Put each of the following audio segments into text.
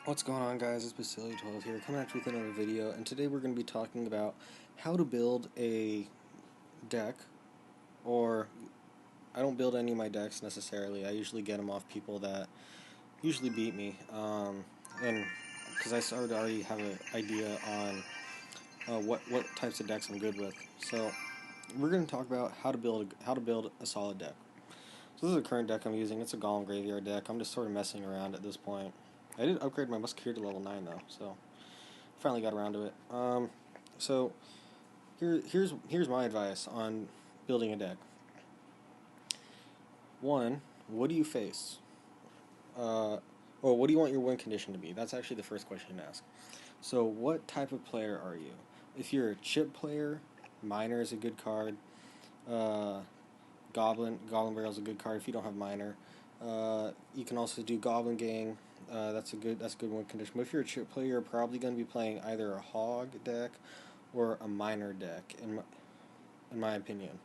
What's going on, guys? It's Basili12 here, coming at you with another video, and today we're going to be talking about how to build a deck. Or I don't build any of my decks necessarily. I usually get them off people that usually beat me, and because I sort of already have an idea on what types of decks I'm good with. So we're going to talk about how to build a solid deck. So this is the current deck I'm using. It's a Golem Graveyard deck. I'm just sort of messing around at this point. I did upgrade my Musketeer to level 9 though, so finally got around to it. So here's my advice on building a deck. One, what do you face? Or what do you want your win condition to be? That's actually the first question to ask. So what type of player are you? If you're a chip player, Miner is a good card. Goblin Barrel is a good card if you don't have Miner. You can also do Goblin Gang. That's a good win condition. But if you're a chip player, you're probably going to be playing either a Hog deck or a Miner deck, in my opinion.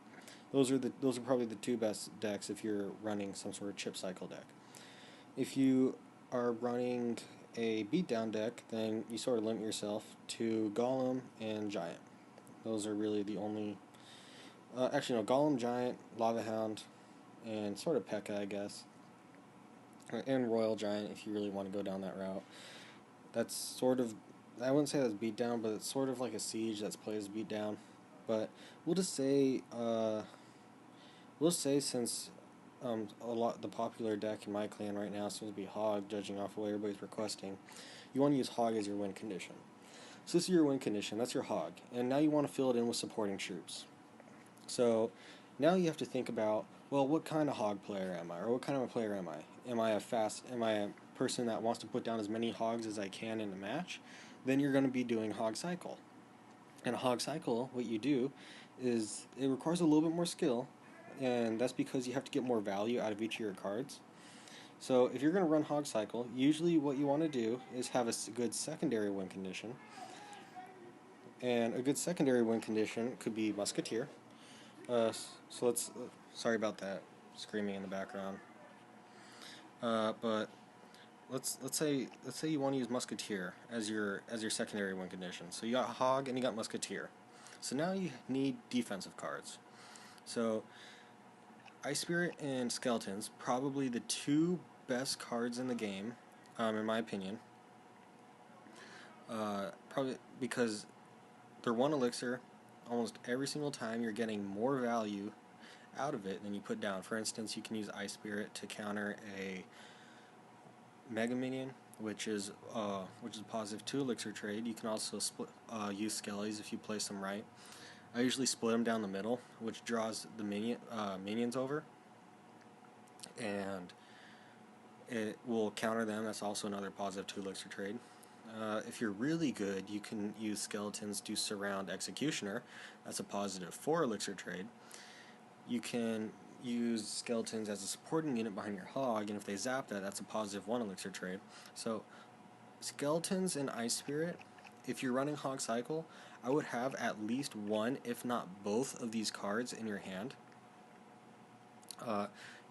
Those are probably the two best decks if you're running some sort of chip cycle deck. If you are running a beatdown deck, then you sort of limit yourself to Golem and Giant. Those are really the only. Actually, no, Golem, Giant, Lava Hound, and sort of P.E.K.K.A, I guess. And Royal Giant if you really want to go down that route. That's sort of, I wouldn't say that's beatdown, but it's sort of like a siege that's played as beatdown. But we'll just say since the popular deck in my clan right now seems to be Hog, judging off of what everybody's requesting, you want to use Hog as your win condition. So this is your win condition, that's your Hog, and now you want to fill it in with supporting troops. So now you have to think about, well, what kind of Hog player am I, or what kind of a player am I? Am I a person that wants to put down as many Hogs as I can in a match? Then you're going to be doing Hog Cycle. And a Hog Cycle, what you do is it requires a little bit more skill, and that's because you have to get more value out of each of your cards. So if you're going to run Hog Cycle, usually what you want to do is have a good secondary win condition. And a good secondary win condition could be Musketeer. So let's. Sorry about that screaming in the background. But let's say you want to use Musketeer as your secondary win condition. So you got Hog and you got Musketeer. So now you need defensive cards. So Ice Spirit and Skeletons, probably the two best cards in the game, in my opinion. Probably because they're one elixir. Almost every single time you're getting more value out of it than you put down. For instance, you can use Ice Spirit to counter a Mega Minion, which is a positive 2 elixir trade. You can also use Skellies if you place them right. I usually split them down the middle, which draws the minions over, and it will counter them. That's also another positive 2 elixir trade. If you're really good, you can use Skeletons to surround Executioner. That's a positive 4 elixir trade. You can use Skeletons as a supporting unit behind your Hog, and if they zap that, that's a positive 1 elixir trade. So Skeletons and Ice Spirit, if you're running Hog Cycle, I would have at least one, if not both, of these cards in your hand.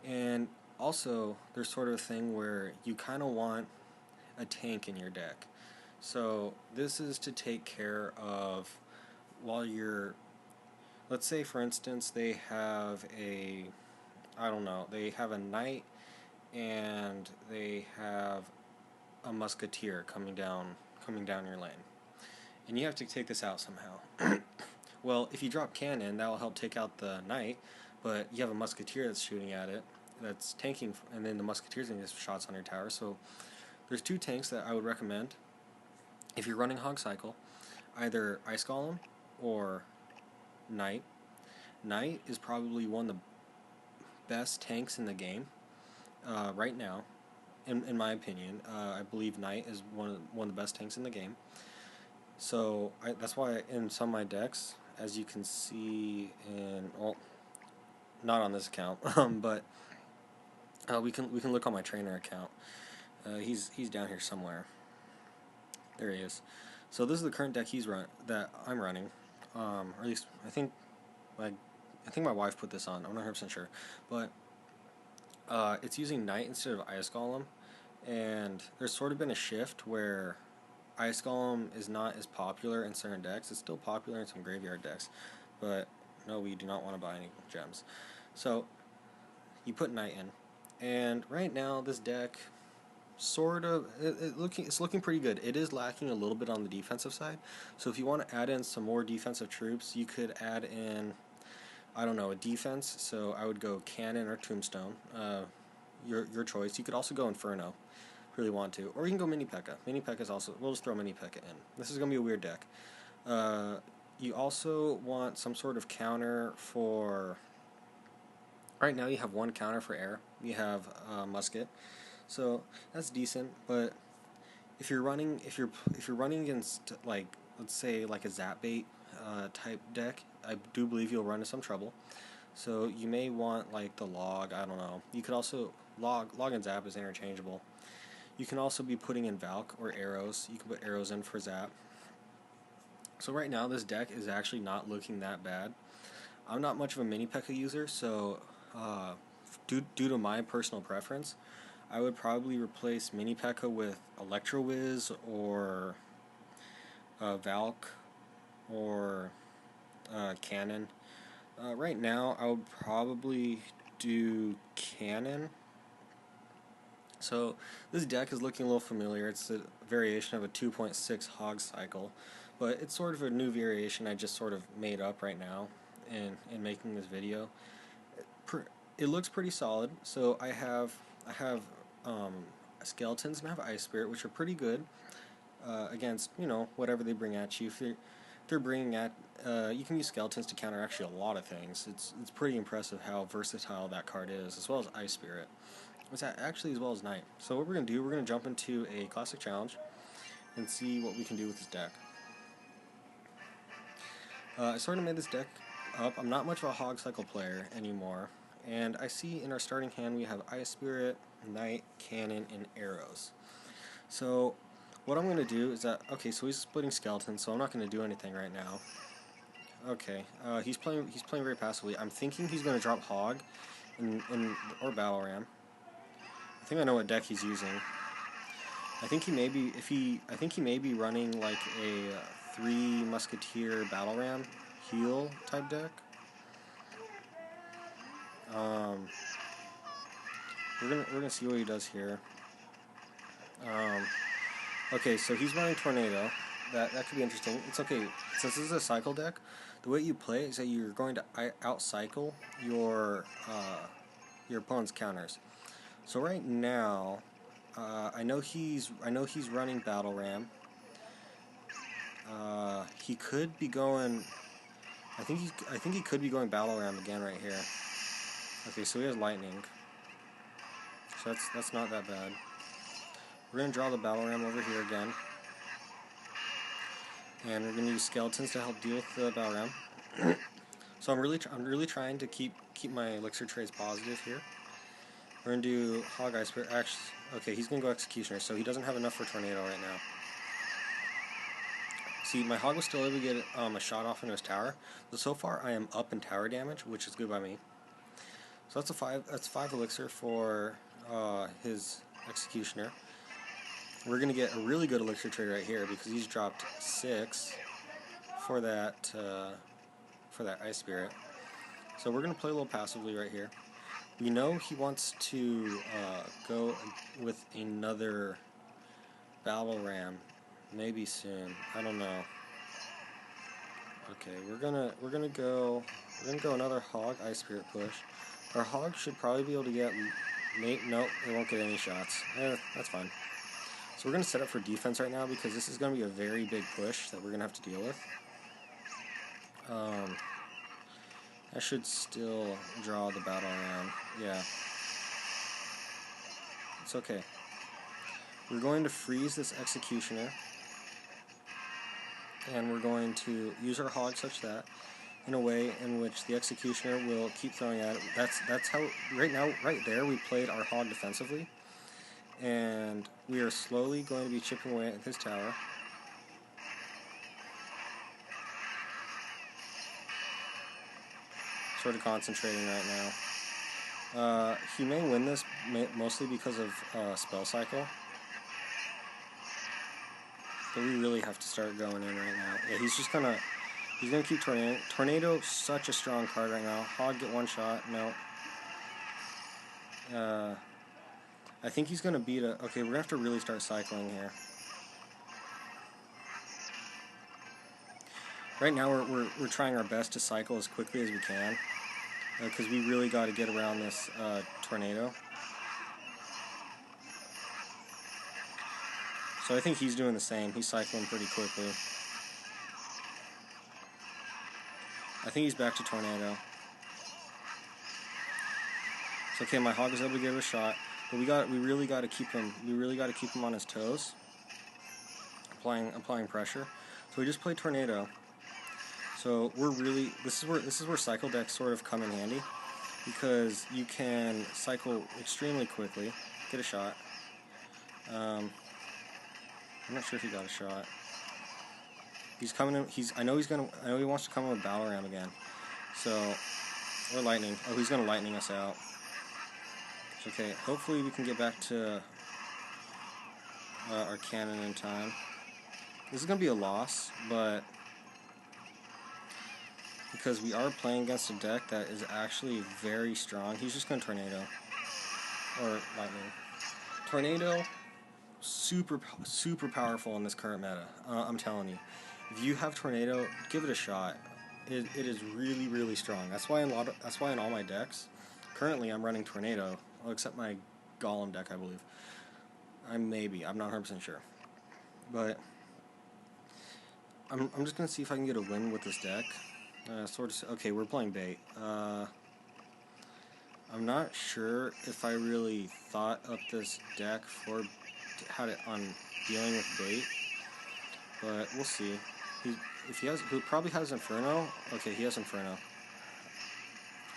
And also, there's sort of a thing where you kind of want a tank in your deck. So this is to take care of while you're, let's say for instance they have a, they have a knight and they have a musketeer coming down your lane, and you have to take this out somehow. Well, if you drop cannon, that will help take out the knight, but you have a musketeer that's shooting at it, that's tanking, and then the musketeer's going to get shots on your tower. So there's two tanks that I would recommend if you're running Hog Cycle, either Ice Golem or Knight. Knight is probably one of the best tanks in the game right now, in my opinion. I believe Knight is one of the best tanks in the game. So that's why in some of my decks, as you can see in, well, not on this account, but we can look on my trainer account. He's down here somewhere. There he is. So this is the current deck that I'm running, or at least I think my wife put this on. I'm not 100% sure, but it's using Knight instead of Ice Golem, and there's sort of been a shift where Ice Golem is not as popular in certain decks. It's still popular in some graveyard decks, but no, we do not want to buy any gems. So you put Knight in, and right now this deck sort of it's looking pretty good. It is lacking a little bit on the defensive side. So if you want to add in some more defensive troops, you could add in, I don't know, a defense. So I would go Cannon or Tombstone. Your choice. You could also go Inferno, if you really want to, or you can go Mini P.E.K.K.A. Mini P.E.K.K.A. is also. We'll just throw Mini P.E.K.K.A. in. This is gonna be a weird deck. You also want some sort of counter for. Right now you have one counter for air. You have Musket, so that's decent. But if you're running against, like, let's say like a Zap Bait type deck, I do believe you'll run into some trouble. So you may want like the Log. I don't know. You could also Log and Zap is interchangeable. You can also be putting in Valk or arrows. You can put arrows in for Zap. So right now this deck is actually not looking that bad. I'm not much of a Mini P.E.K.K.A. user, so due to my personal preference, I would probably replace Mini P.E.K.K.A. with Electro Wiz or Valk or Cannon. Right now I would probably do Cannon. So this deck is looking a little familiar. It's a variation of a 2.6 Hog Cycle, but it's sort of a new variation I just sort of made up right now in making this video. It looks pretty solid. So I have Skeletons and I have Ice Spirit, which are pretty good against, you know, whatever they bring at you. If they're bringing at, you can use Skeletons to counter actually a lot of things. It's pretty impressive how versatile that card is, as well as Ice Spirit. It's actually as well as Knight. So what we're going to do, we're going to jump into a Classic Challenge and see what we can do with this deck. I sort of made this deck up. I'm not much of a Hog Cycle player anymore, and I see in our starting hand we have Ice Spirit, Knight, Cannon, and Arrows. So what I'm going to do is that, okay, so he's splitting Skeletons, so I'm not going to do anything right now. Okay, he's playing very passively. I'm thinking he's going to drop Hog or Battle Ram. I think I know what deck he's using. I think he may be running like a 3 Musketeer Battle Ram heal type deck. We're gonna see what he does here. Okay, so he's running Tornado. That could be interesting. It's okay, since this is a cycle deck. The way you play is that you're going to out-cycle your opponent's counters. So right now, I know he's running Battle Ram. He could be going. I think he could be going Battle Ram again right here. Okay, so he has Lightning. So that's not that bad. We're gonna draw the Battle Ram over here again, and we're gonna use Skeletons to help deal with the Battle Ram. So I'm really trying to keep my elixir trades positive here. We're gonna do Hog Ice Spirit. Actually, okay, he's gonna go Executioner, so he doesn't have enough for Tornado right now. See, my Hog was still able to get a shot off into his tower, but so far I am up in tower damage, which is good by me. So that's 5 elixir for his Executioner. We're gonna get a really good elixir trade right here because he's dropped 6 for that Ice Spirit. So we're gonna play a little passively right here. We know he wants to go with another Battle Ram, maybe soon. I don't know. Okay, we're gonna go another Hog Ice Spirit push. Our Hog should probably be able to get. Nope, it won't get any shots. That's fine. So we're gonna set up for defense right now because this is gonna be a very big push that we're gonna have to deal with. I should still draw the Battle Ram. Yeah. It's okay. We're going to freeze this Executioner. And we're going to use our Hog such that, in a way in which the Executioner will keep throwing at it. That's how, right there, we played our Hog defensively. And we are slowly going to be chipping away at his tower. Sort of concentrating right now. He may win this mostly because of Spell Cycle. But we really have to start going in right now. Yeah, he's gonna keep Tornado. Tornado, such a strong card right now. Hog get one shot. No. I think he's gonna beat a. Okay, we're gonna have to really start cycling here. Right now, we're trying our best to cycle as quickly as we can, because we really got to get around this Tornado. So I think he's doing the same. He's cycling pretty quickly. I think he's back to Tornado. It's okay. My Hog was able to give it a shot, but we really got to keep him. We really got to keep him on his toes. Applying pressure. So we just played Tornado. So we're really this is where cycle decks sort of come in handy, because you can cycle extremely quickly, get a shot. I'm not sure if he got a shot. He's coming in. I know he wants to come in with Battle Ram again. So, or Lightning. Oh, he's gonna Lightning us out. Okay, hopefully we can get back to our cannon in time. This is gonna be a loss, but because we are playing against a deck that is actually very strong, he's just gonna Tornado or Lightning. Tornado, super powerful in this current meta. I'm telling you, if you have Tornado, give it a shot. It is really strong. That's why in all my decks, currently I'm running Tornado, except my Golem deck, I believe. I'm not 100% sure, but I'm just gonna see if I can get a win with this deck. Okay, we're playing bait. I'm not sure if I really thought up this deck for how to on dealing with bait, but we'll see. He probably has Inferno. Okay, he has Inferno.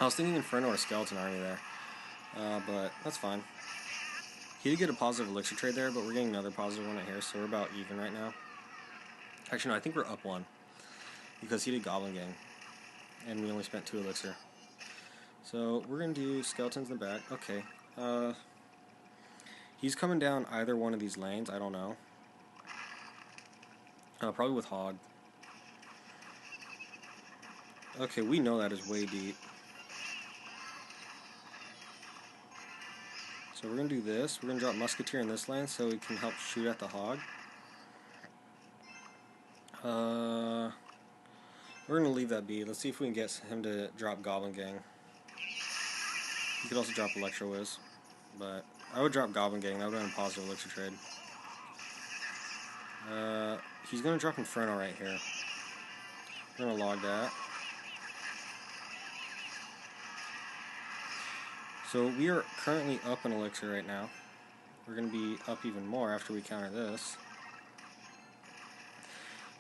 I was thinking Inferno or Skeleton Army there, but that's fine. He did get a positive elixir trade there, but we're getting another positive one right here, so we're about even right now. Actually, no, I think we're up one, because he did Goblin Gang, and we only spent 2 elixir. So we're going to do Skeletons in the back. Okay. He's coming down either one of these lanes, I don't know. Probably with Hog. Okay, we know that is way deep. So we're going to do this. We're going to drop Musketeer in this lane so we can help shoot at the Hog. We're going to leave that be. Let's see if we can get him to drop Goblin Gang. He could also drop Electro Whiz, but I would drop Goblin Gang. That would have been a positive elixir trade. He's going to drop Inferno right here. We're going to log that. So we are currently up an elixir right now. We're going to be up even more after we counter this.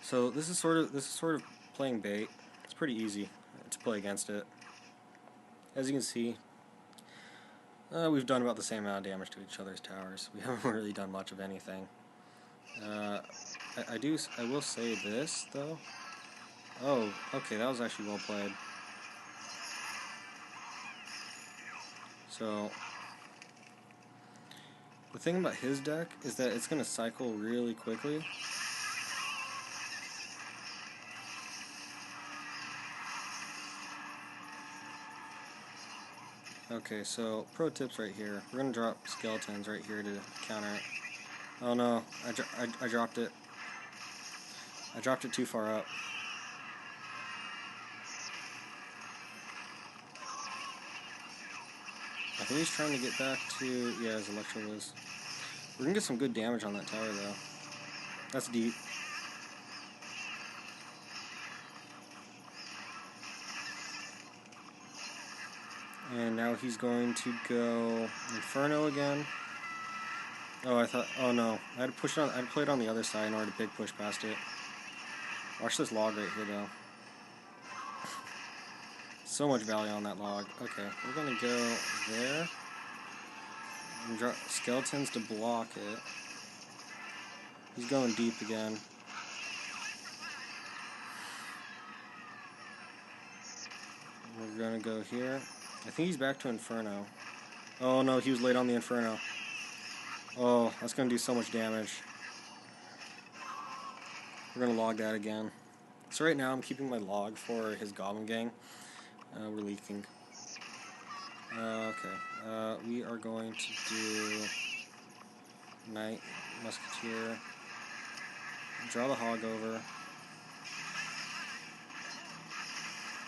So this is sort of playing bait. It's pretty easy to play against it. As you can see, we've done about the same amount of damage to each other's towers. We haven't really done much of anything. I will say this though. Oh, okay, that was actually well played. So the thing about his deck is that it's going to cycle really quickly. Okay, so pro tips right here. We're going to drop Skeletons right here to counter it. Oh no, I dropped it. I dropped it too far up. I think he's trying to get back to, yeah, his Electro Whiz. We're going to get some good damage on that tower though. That's deep. And now he's going to go Inferno again. Oh no, I had to push it on, I had to play it on the other side in order to big push past it. Watch this log right here though. So much value on that log. Okay, we're gonna go there. And drop Skeletons to block it. He's going deep again. We're gonna go here. I think he's back to Inferno. Oh no, he was late on the Inferno. Oh, that's gonna do so much damage. We're going to log that again. So right now I'm keeping my log for his Goblin Gang. We're leaking. Okay. We are going to do Knight, Musketeer. Draw the Hog over.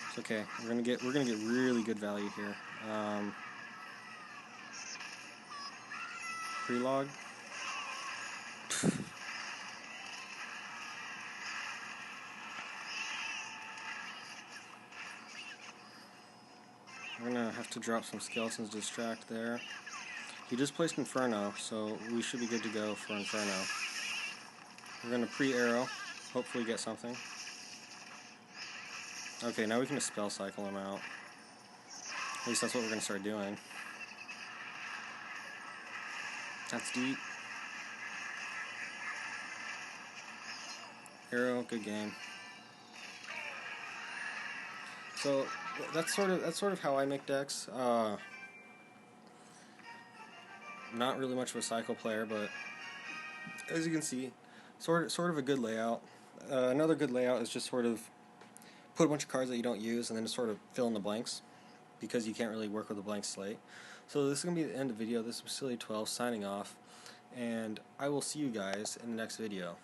It's okay. We're gonna get really good value here. Pre-log. We're gonna have to drop some skeletons to distract there. He just placed Inferno, so we should be good to go for Inferno. We're gonna pre-arrow, hopefully get something. Okay, now we can just spell cycle him out. At least that's what we're gonna start doing. That's deep. Arrow, good game. So that's sort of how I make decks. Not really much of a cycle player, but as you can see, sort of a good layout. Another good layout is just sort of put a bunch of cards that you don't use and then just sort of fill in the blanks, because you can't really work with a blank slate. So this is going to be the end of the video. This is Silly12 signing off, and I will see you guys in the next video.